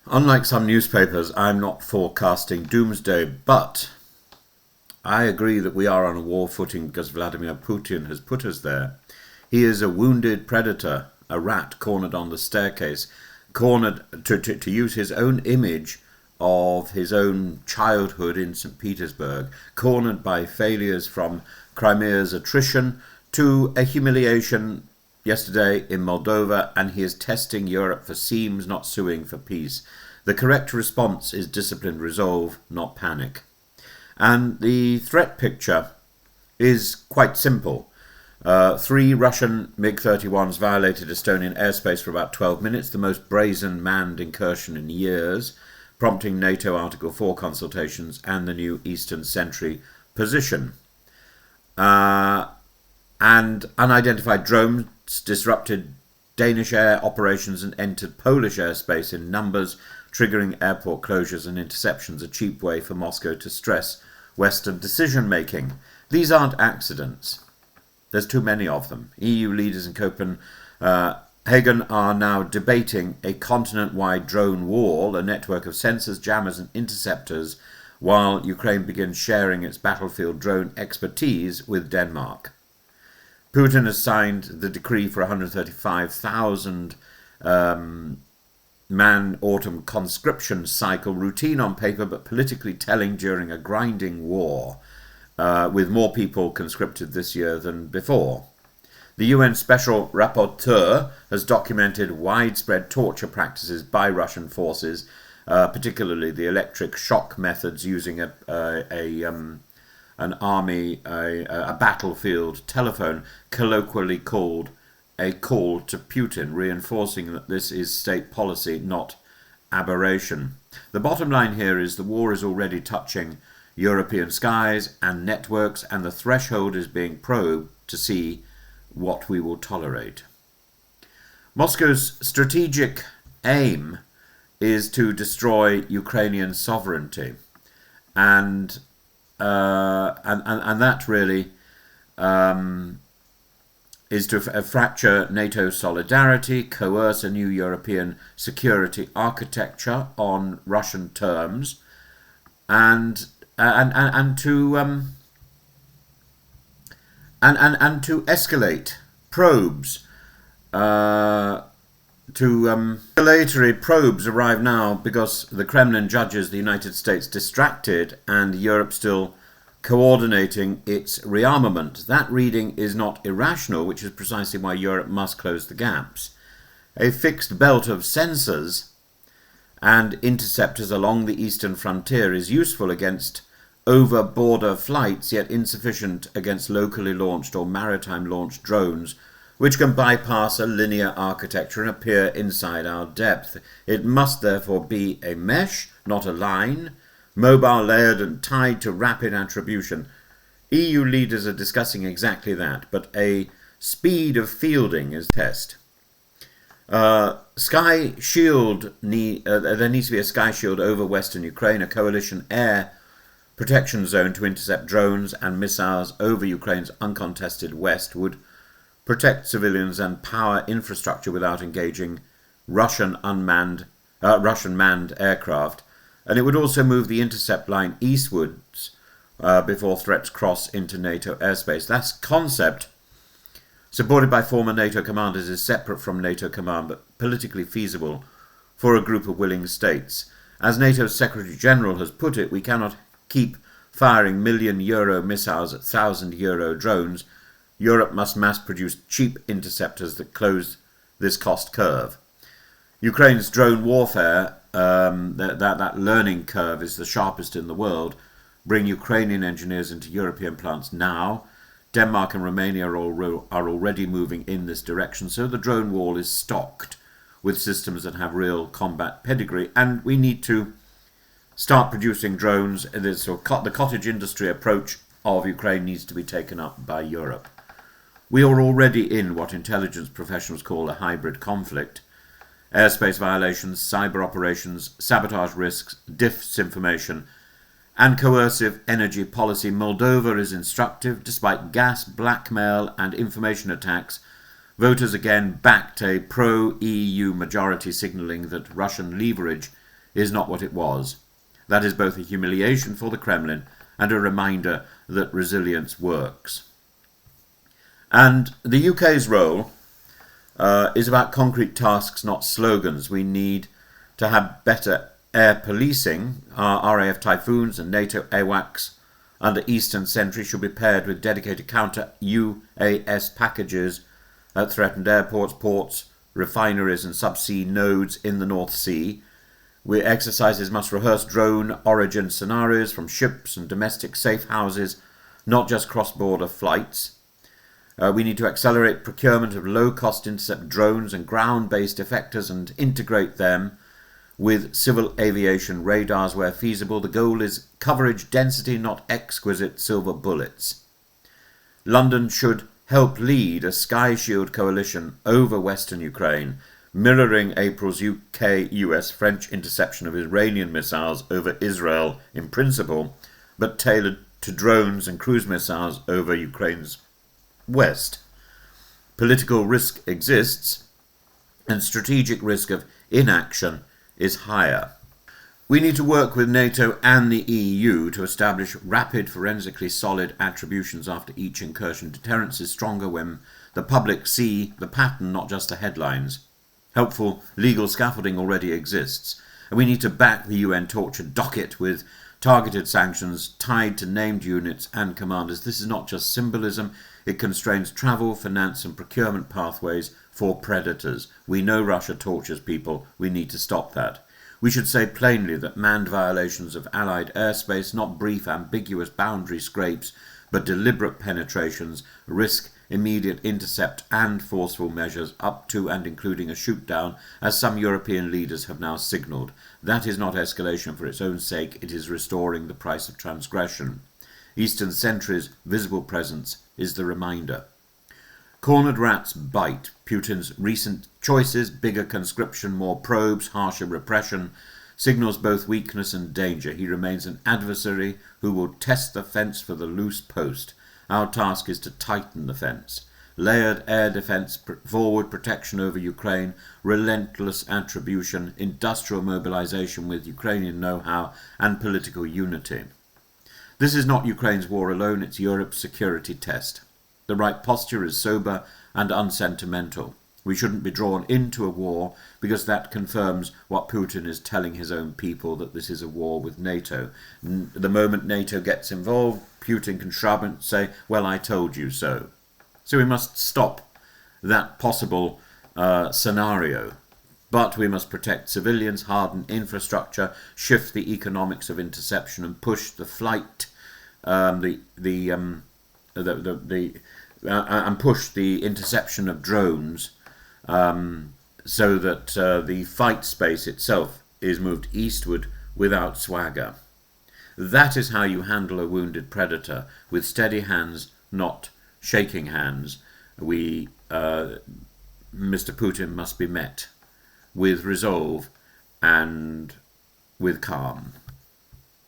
Unlike some newspapers, I'm not forecasting doomsday, but I agree that we are on a war footing because Vladimir Putin has put us there. He is a wounded predator, a rat cornered on the staircase, cornered to use his own image of his own childhood in St. Petersburg, cornered by failures from Crimea's attrition to a humiliation yesterday in Moldova, and he is testing Europe for seams, not suing for peace. The correct response is disciplined resolve, not panic. And the threat picture is quite simple. 3 Russian MiG-31s violated Estonian airspace for about 12 minutes, the most brazen manned incursion in years, prompting NATO Article 4 consultations and the new Eastern Sentry position. And unidentified drones disrupted Danish air operations and entered Polish airspace in numbers, triggering airport closures and interceptions, a cheap way for Moscow to stress Western decision-making. These aren't accidents. There's too many of them. EU leaders in Copenhagen are now debating a continent-wide drone wall, a network of sensors, jammers and interceptors, while Ukraine begins sharing its battlefield drone expertise with Denmark. Putin has signed the decree for 135,000 man autumn conscription cycle, routine on paper but politically telling during a grinding war, with more people conscripted this year than before. The UN Special Rapporteur has documented widespread torture practices by Russian forces, particularly the electric shock methods using an battlefield telephone, colloquially called a call to Putin, reinforcing that this is state policy, not aberration. The bottom line here is the war is already touching European skies and networks, and the threshold is being probed to see what we will tolerate. Moscow's strategic aim is to destroy Ukrainian sovereignty, and that really is to fracture NATO solidarity, coerce a new European security architecture on Russian terms, and to escalate probes. Escalatory probes arrive now because the Kremlin judges the United States distracted and Europe still coordinating its rearmament. That reading is not irrational, which is precisely why Europe must close the gaps. A fixed belt of sensors and interceptors along the eastern frontier is useful against over-border flights, yet insufficient against locally launched or maritime launched drones, which can bypass a linear architecture and appear inside our depth. It must therefore be a mesh, not a line, mobile, layered and tied to rapid attribution. EU leaders are discussing exactly that, but a speed of fielding is test. Sky shield there needs to be a sky shield over western Ukraine, a coalition air protection zone to intercept drones and missiles over Ukraine's uncontested west would protect civilians and power infrastructure without engaging Russian manned aircraft, and it would also move the intercept line eastwards before threats cross into NATO airspace. That concept, supported by former NATO commanders, is separate from NATO command but politically feasible for a group of willing states. As NATO's Secretary General has put it, we cannot keep firing €1,000,000 missiles at €1,000 drones. Europe must mass-produce cheap interceptors that close this cost curve. Ukraine's drone warfare, that learning curve is the sharpest in the world. Bring Ukrainian engineers into European plants now. Denmark and Romania are already moving in this direction, so the drone wall is stocked with systems that have real combat pedigree, and we need to start producing drones. The cottage industry approach of Ukraine needs to be taken up by Europe. We are already in what intelligence professionals call a hybrid conflict. Airspace violations, cyber operations, sabotage risks, disinformation, and coercive energy policy. Moldova is instructive. Despite gas, blackmail, and information attacks, voters again backed a pro-EU majority, signalling that Russian leverage is not what it was. That is both a humiliation for the Kremlin and a reminder that resilience works. And the UK's role is about concrete tasks, not slogans. We need to have better air policing. Our RAF Typhoons and NATO AWACS under Eastern Sentry should be paired with dedicated counter-UAS packages at threatened airports, ports, refineries and subsea nodes in the North Sea. Exercises must rehearse drone origin scenarios from ships and domestic safe houses, not just cross-border flights. We need to accelerate procurement of low-cost intercept drones and ground-based effectors and integrate them with civil aviation radars where feasible. The goal is coverage density, not exquisite silver bullets. London should help lead a Sky Shield coalition over Western Ukraine, mirroring April's UK, US, French interception of Iranian missiles over Israel in principle, but tailored to drones and cruise missiles over Ukraine's west. Political risk exists, and strategic risk of inaction is higher. We need to work with NATO and the EU to establish rapid, forensically solid attributions after each incursion. Deterrence is stronger when the public see the pattern, not just the headlines. Helpful legal scaffolding already exists, and we need to back the UN torture docket with targeted sanctions tied to named units and commanders. This is not just symbolism, it constrains travel, finance and procurement pathways for predators. We know Russia tortures people, we need to stop that. We should say plainly that manned violations of Allied airspace, not brief ambiguous boundary scrapes, but deliberate penetrations, risk immediate intercept and forceful measures up to and including a shoot-down, as some European leaders have now signalled. That is not escalation for its own sake, it is restoring the price of transgression. Eastern Sentry's visible presence is the reminder. Cornered rats bite. Putin's recent choices, bigger conscription, more probes, harsher repression, signals both weakness and danger. He remains an adversary who will test the fence for the loose post. Our task is to tighten the fence. Layered air defence, forward protection over Ukraine, relentless attribution, industrial mobilisation with Ukrainian know-how and political unity. This is not Ukraine's war alone, it's Europe's security test. The right posture is sober and unsentimental. We shouldn't be drawn into a war because that confirms what Putin is telling his own people, that this is a war with NATO. The moment NATO gets involved, Putin can shrug and say, well, I told you so. So we must stop that possible scenario. But we must protect civilians, harden infrastructure, shift the economics of interception and push the flight, and push the interception of drones so that the fight space itself is moved eastward without swagger. That is how you handle a wounded predator, with steady hands, not shaking hands. Mr. Putin must be met with resolve and with calm.